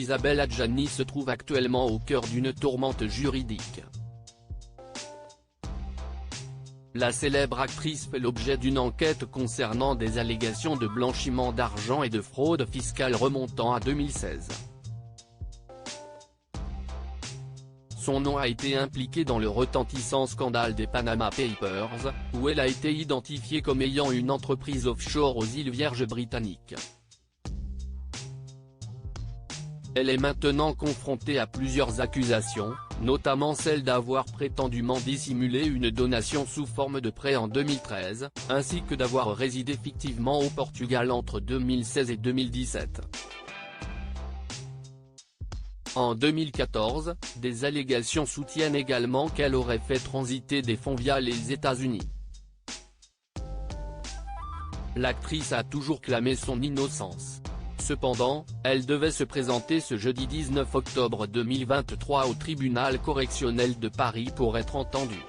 Isabelle Adjani se trouve actuellement au cœur d'une tourmente juridique. La célèbre actrice fait l'objet d'une enquête concernant des allégations de blanchiment d'argent et de fraude fiscale remontant à 2016. Son nom a été impliqué dans le retentissant scandale des Panama Papers, où elle a été identifiée comme ayant une entreprise offshore aux îles Vierges britanniques. Elle est maintenant confrontée à plusieurs accusations, notamment celle d'avoir prétendument dissimulé une donation sous forme de prêt en 2013, ainsi que d'avoir résidé fictivement au Portugal entre 2016 et 2017. En 2014, des allégations soutiennent également qu'elle aurait fait transiter des fonds via les États-Unis. L'actrice a toujours clamé son innocence. Cependant, elle devait se présenter ce jeudi 19 octobre 2023 au tribunal correctionnel de Paris pour être entendue.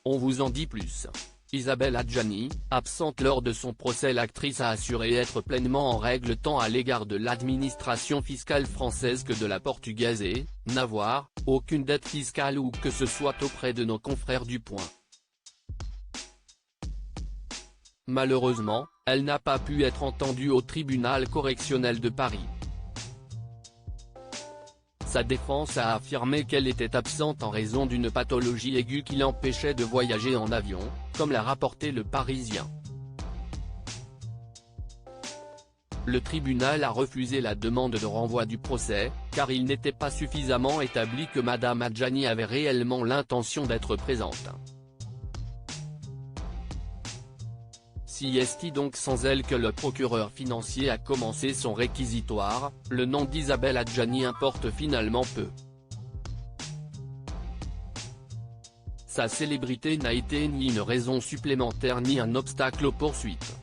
On vous en dit plus. Isabelle Adjani, absente lors de son procès, l'actrice a assuré être pleinement en règle tant à l'égard de l'administration fiscale française que de la portugaise et n'avoir aucune dette fiscale ou que ce soit auprès de nos confrères du Point. Malheureusement, elle n'a pas pu être entendue au tribunal correctionnel de Paris. Sa défense a affirmé qu'elle était absente en raison d'une pathologie aiguë qui l'empêchait de voyager en avion, comme l'a rapporté Le Parisien. Le tribunal a refusé la demande de renvoi du procès, car il n'était pas suffisamment établi que Madame Adjani avait réellement l'intention d'être présente. Si est donc sans elle que le procureur financier a commencé son réquisitoire, le nom d'Isabelle Adjani importe finalement peu. Sa célébrité n'a été ni une raison supplémentaire ni un obstacle aux poursuites.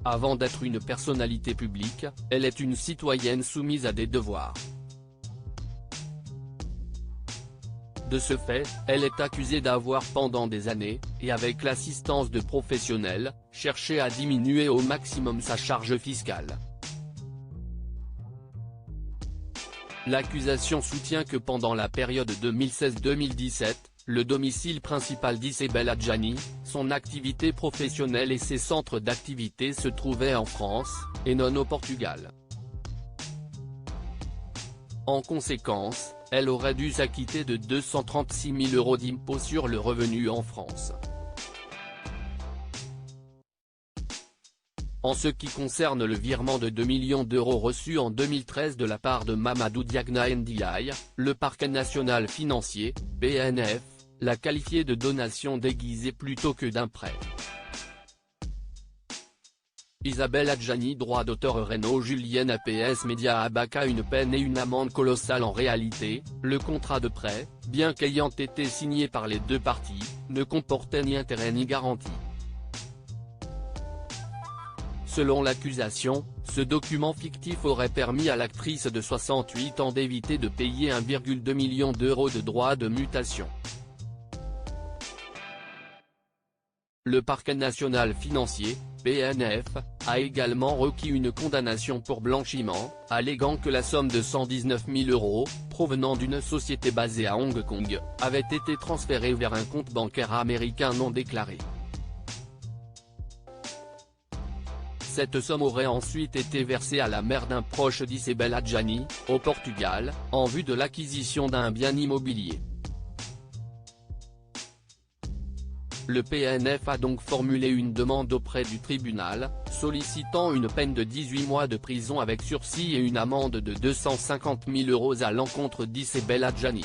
Avant d'être une personnalité publique, elle est une citoyenne soumise à des devoirs. De ce fait, elle est accusée d'avoir pendant des années, et avec l'assistance de professionnels, cherché à diminuer au maximum sa charge fiscale. L'accusation soutient que pendant la période 2016-2017, le domicile principal d'Isabelle Adjani, son activité professionnelle et ses centres d'activité se trouvaient en France, et non au Portugal. En conséquence, elle aurait dû s'acquitter de 236 000 € d'impôts sur le revenu en France. En ce qui concerne le virement de 2 millions d'euros reçu en 2013 de la part de Mamadou Diagna Ndiaye, le parquet national financier, PNF, l'a qualifié de donation déguisée plutôt que d'un prêt. Isabelle Adjani, droit d'auteur Renaud Julienne APS Média Abaca, une peine et une amende colossale. En réalité, le contrat de prêt, bien qu'ayant été signé par les deux parties, ne comportait ni intérêt ni garantie. Selon l'accusation, ce document fictif aurait permis à l'actrice de 68 ans d'éviter de payer 1,2 million d'euros de droits de mutation. Le parquet national financier, PNF, a également requis une condamnation pour blanchiment, alléguant que la somme de 119 000 €, provenant d'une société basée à Hong Kong, avait été transférée vers un compte bancaire américain non déclaré. Cette somme aurait ensuite été versée à la mère d'un proche d'Isabelle Adjani, au Portugal, en vue de l'acquisition d'un bien immobilier. Le PNF a donc formulé une demande auprès du tribunal, sollicitant une peine de 18 mois de prison avec sursis et une amende de 250 000 € à l'encontre d'Isabelle Adjani.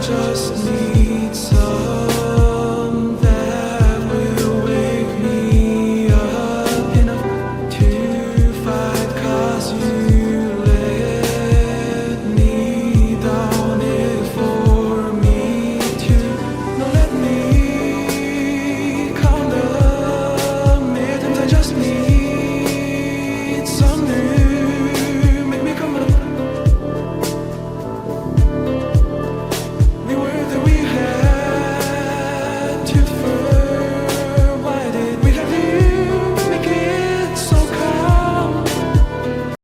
Just